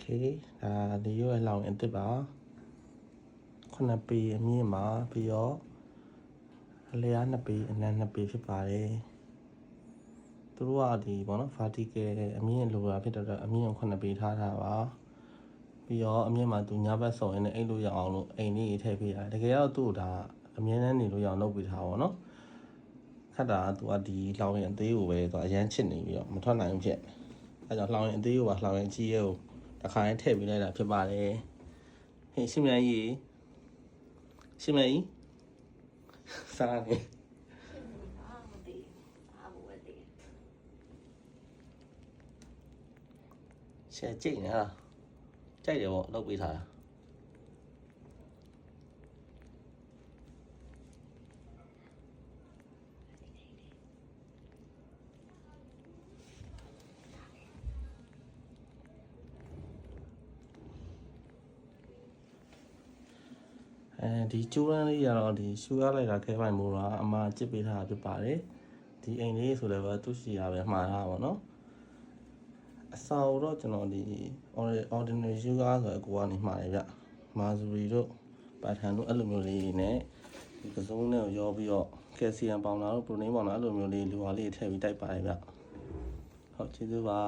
Okay ဒါဒီရွယ်လောင်ရင်တစ်ပါ9ပေအမြင့်မှာပြီးတော့အလျား2ပေအနံ2ပေဖြစ်ပါတယ်သူတို့ကဒီပေါ့နော် vertical အမြင့်လိုတာဖြစ်တော့အမြင့်ကို9ပေထားတာပါပြီးတော့အမြင့်မှာသူညဘက်ဆောင်ရင်လည်းအိတ်လို့ရအောင်လို့အိမ်လေးထည့်ပေးရတယ်တကယ်တော့သူ့ဒါအမြင့်နဲ့နေလို့ရအောင်လုပ်ပေးထားပါတော့ခက်တာကသူကဒီလောင်ရင်အသေးကိုပဲသူအရန်ချစ်နေပြီးတော့မထွက်နိုင်ဘူးဖြစ်အဲကြောင့်လောင်ရင်အသေးကိုပါလောင်ရင်ကြီးရဲ့ကိုတခါရင်ထည့်ပေးလိုက်တာဖြစ်ပါတယ်ဟေးရှင်မြန်ကြီးရှင်မြန်ကြီးစားနေရှယ်ကြိတ်နေဟာကြိုက်တယ်ပေါ့လုပ်ပေးထားတာဒီကျိုးရမ်းလေးရတော့ဒီရှူရလိုက်တာခဲပိုင်မို့လားအမကြစ်ပေးထားတာဖြစ်ပါတယ်ဒီအိမ်လေးဆိုလည်းပဲသူ့ရှိရပဲမှားတာပါတော့အစာတော့ကျွန်တော်ဒီ ordinary sugar ဆိုအကူကနေမှားတယ်ဗျမာဇူရီတို့ပါထန်တို့အဲ့လိုမျိုးလေးနဲ့ဒီကစုံနဲ့ရောပြီးတော့ကယ်ဆီယမ်ပေါင်တာတို့ပရိုတင်းပေါင်တာအဲ့လိုမျိုးလေးလူဟာလေးထည့်ပြီးတိုက်ပါတယ်ဗျဟုတ်ကျေးဇူးပါ